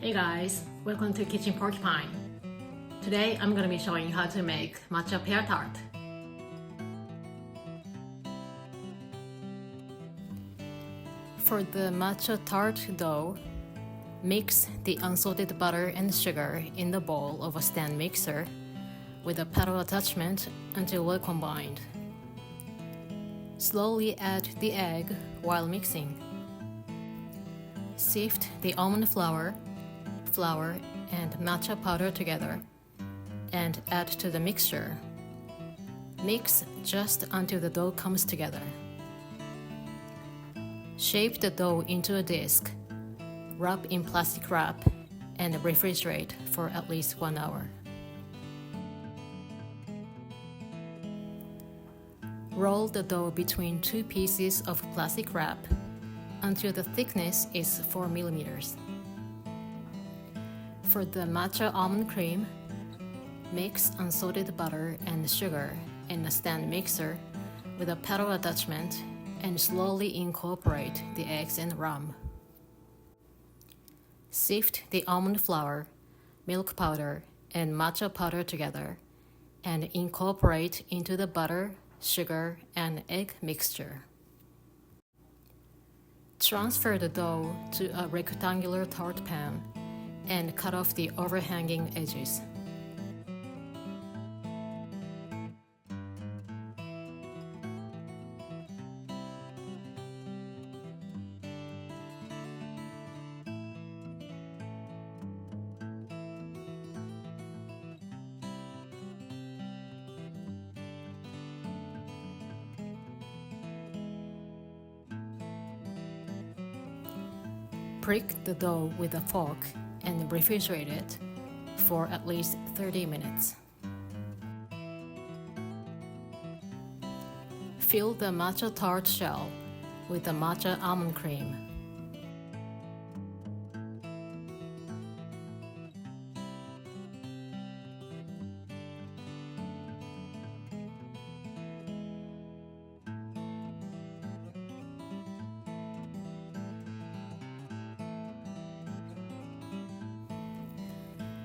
Hey guys, welcome to Kitchen Porcupine. Today I'm going to be showing you how to make Matcha Pear Tart. For the matcha tart dough, mix the unsalted butter and sugar in the bowl of a stand mixer with a paddle attachment until well combined. Slowly add the egg while mixing. Sift the almond flour and matcha powder together and add to the mixture. Mix just until the dough comes together. Shape the dough into a disc, wrap in plastic wrap, and refrigerate for at least 1 hour. Roll the dough between two pieces of plastic wrap until the thickness is 4 millimeters. For the matcha almond cream, mix unsalted butter and sugar in a stand mixer with a paddle attachment and slowly incorporate the eggs and rum. Sift the almond flour, milk powder, and matcha powder together and incorporate into the butter, sugar, and egg mixture. Transfer the dough to a rectangular tart pan and cut off the overhanging edges. Prick the dough with a fork and refrigerate it for at least 30 minutes. Fill the matcha tart shell with the matcha almond cream.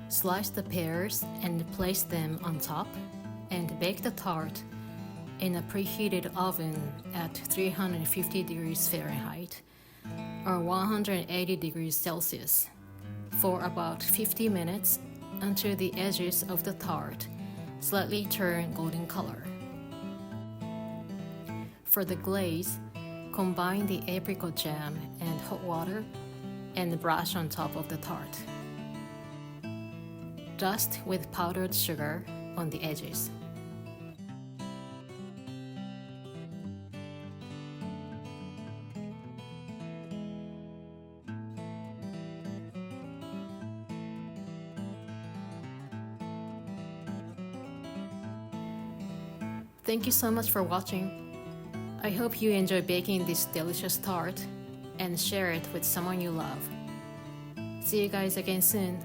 Slice the pears and place them on top and bake the tart in a preheated oven at 350 degrees Fahrenheit or 180 degrees Celsius for about 50 minutes until the edges of the tart slightly turn golden color. For the glaze, combine the apricot jam and hot water and brush on top of the tart. Dust with powdered sugar on the edges. Thank you so much for watching. I hope you enjoy baking this delicious tart and share it with someone you love. See you guys again soon.